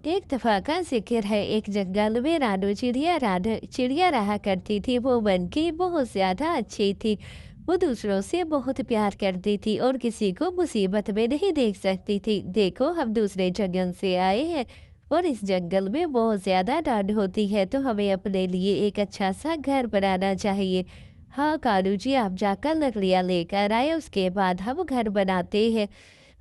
एक दफ़ा का ज़िक्र है, एक जंगल में रानू चिड़िया रहा करती थी। वो मन की बहुत ज़्यादा अच्छी थी। वो दूसरों से बहुत प्यार करती थी और किसी को मुसीबत में नहीं देख सकती थी। देखो, हम दूसरे जंगल से आए हैं और इस जंगल में बहुत ज़्यादा ठंड होती है, तो हमें अपने लिए एक अच्छा सा घर बनाना चाहिए। हाँ कालू जी, आप जाकर लकड़ियाँ लेकर आए, उसके बाद हम घर बनाते हैं।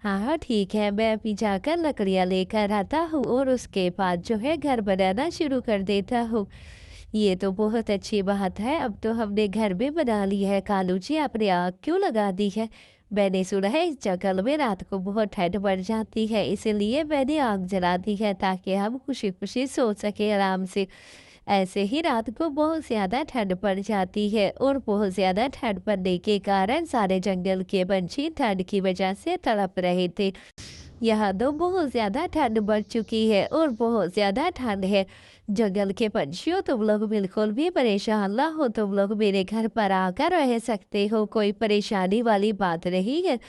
हाँ, हाँ, ठीक है, मैं अभी जाकर लकड़ियाँ लेकर आता हूँ और उसके बाद जो है घर बनाना शुरू कर देता हूँ। ये तो बहुत अच्छी बात है, अब तो हमने घर भी बना लिया है। कालू जी, आपने आग क्यों लगा दी है? मैंने सुना है इस जंगल में रात को बहुत ठंड बढ़ जाती है, इसीलिए मैंने आग जला दी है ताकि हम खुशी-खुशी सो सकें आराम से। ऐसे ही रात को बहुत ज़्यादा ठंड पड़ जाती है और बहुत ज़्यादा ठंड पड़ने के कारण सारे जंगल के पंछी ठंड की वजह से तड़प रहे थे। यहाँ तो बहुत ज़्यादा ठंड बढ़ चुकी है और बहुत ज़्यादा ठंड है। जंगल के पंछियों, तुम लोग बिल्कुल भी परेशान ना हो, तुम लोग मेरे घर पर आकर रह सकते हो, कोई परेशानी वाली बात नहीं है।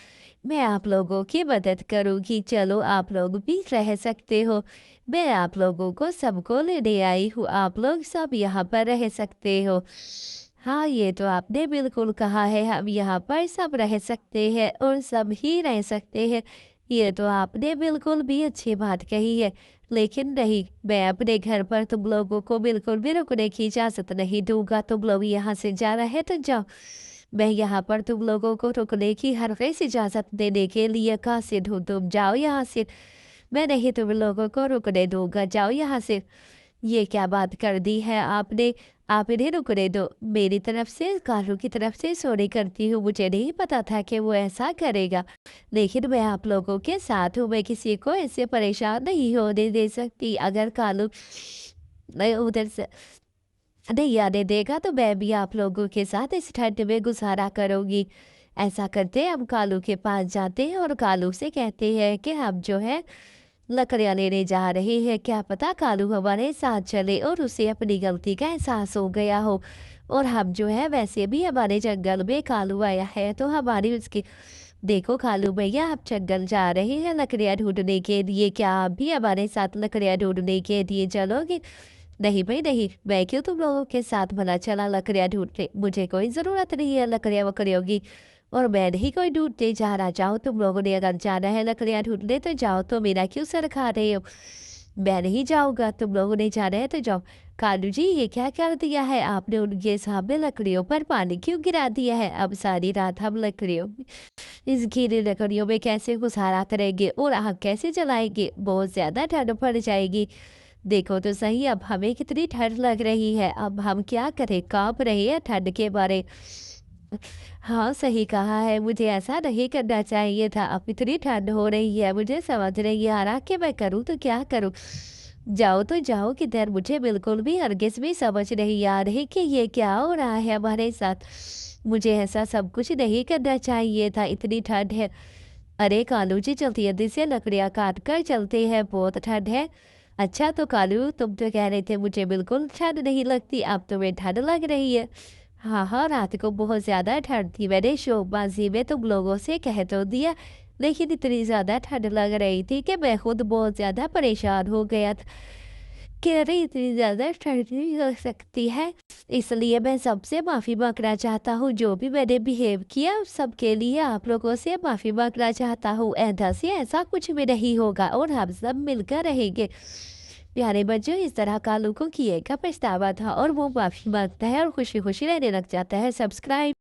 मैं आप लोगों की मदद करूँगी, चलो आप लोग भी रह सकते हो। मैं आप लोगों को सबको लेने आई हूँ, आप लोग सब यहाँ पर रह सकते हो। हाँ, ये तो आपने बिल्कुल कहा है, हम यहाँ पर सब रह सकते हैं और सब ही रह सकते हैं। ये तो आपने बिल्कुल भी अच्छी बात कही है। लेकिन नहीं, मैं अपने घर पर तुम लोगों को बिल्कुल भी रुकने की इजाज़त नहीं दूँगा। तुम लोग यहाँ से जाना है तो जाओ। मैं यहाँ पर तुम लोगों को रुकने की हर वैसी इजाज़त देने के लिए कासिर हूँ। तुम जाओ यहाँ से। मैं नहीं तुम लोगों को रुकने दूँगा, जाओ यहाँ से। ये क्या बात कर दी है आपने? आप इन्हें रुकने दो। मेरी तरफ से, कालू की तरफ से सॉरी करती हूँ। मुझे नहीं पता था कि वो ऐसा करेगा। लेकिन मैं आप लोगों के साथ हूँ, मैं किसी को ऐसे परेशान नहीं होने दे सकती। अगर कालू मैं उधर से नहीं आने देगा तो मैं भी आप लोगों के साथ इस ठंड में गुज़ारा करूँगी। ऐसा करते हम कालू के पास जाते हैं और कालू से कहते हैं कि हम जो है लकड़ियाँ लेने जा रहे हैं। क्या पता कालू हमारे साथ चले और उसे अपनी गलती का एहसास हो गया हो। और हम जो है वैसे भी हमारे जंगल में कालू आया है तो हमारी उसकी देखो कालू भैया, आप जंगल जा रहे हैं लकड़ियाँ ढूँढने के लिए, क्या आप भी हमारे साथ लकड़ियाँ ढूँढने के लिए चलोगे? नहीं भई नहीं, मैं क्यों तुम लोगों के साथ भला चला लकड़ियाँ ढूँढने? मुझे कोई ज़रूरत नहीं है लकड़ियाँ-वकड़ियों की और मैं नहीं कोई ढूँढने जा रहा। जाओ, तुम लोगों ने अगर जाना है लकड़ियाँ ढूँढने तो जाओ, तो मेरा क्यों सर खा रहे हो? मैं नहीं जाऊँगा, तुम लोगों ने जाना है तो जाओ। कालू जी, ये क्या कर दिया है आपने? उनके सामने लकड़ियों पर पानी क्यों गिरा दिया है? अब सारी रात हम इस गीली लकड़ियों में कैसे गुज़ारा करेंगे और आग कैसे जलाएँगे? बहुत ज़्यादा ठंड पड़ जाएगी। देखो तो सही, अब हमें कितनी ठंड लग रही है, अब हम क्या करें? काँप रहे हैं ठंड के मारे। हाँ, सही कहा है, मुझे ऐसा नहीं करना चाहिए था। अब इतनी ठंड हो रही है, मुझे समझ नहीं आ रहा कि मैं करूँ तो क्या करूँ? जाओ तो जाओ किधर? मुझे बिल्कुल भी हरगिज़ भी समझ नहीं आ रही कि ये क्या हो रहा है हमारे साथ। मुझे ऐसा सब कुछ नहीं करना चाहिए था, इतनी ठंड है। अरे कालू जी, जल्दी-जल्दी से लकड़ियाँ काट कर चलते हैं, बहुत ठंड है। अच्छा तो कालू, तुम तो कह रहे थे मुझे बिल्कुल ठंड नहीं लगती, अब तुम्हें ठंड लग रही है। हाँ, हाँ, रात को बहुत ज़्यादा ठंड थी, मैंने शोबाज़ी में तुम लोगों से कह तो दिया, लेकिन इतनी ज़्यादा ठंड लग रही थी कि मैं खुद बहुत ज़्यादा परेशान हो गया था कि अरे इतनी ज़्यादा ठंड नहीं लग सकती है। इसलिए मैं सबसे माफ़ी माँगना चाहता हूँ, जो भी मैंने बिहेव किया उस सब के लिए आप लोगों से माफ़ी माँगना चाहता हूँ। ऐदा से ऐसा कुछ भी नहीं होगा और हम सब मिलकर रहेंगे। प्यारे बच्चों, इस तरह कालू को किए का पछतावा था और वो माफ़ी माँगता है और खुशी-खुशी रहने लग जाता है। सब्सक्राइब